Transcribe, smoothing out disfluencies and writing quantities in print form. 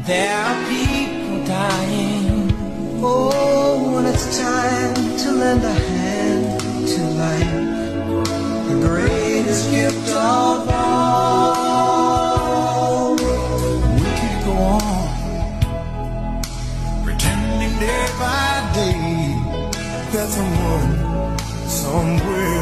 There are people dying. Oh, when it's time to lend a hand to life, the greatest gift of all. We could go on pretending day by day that someone somewhere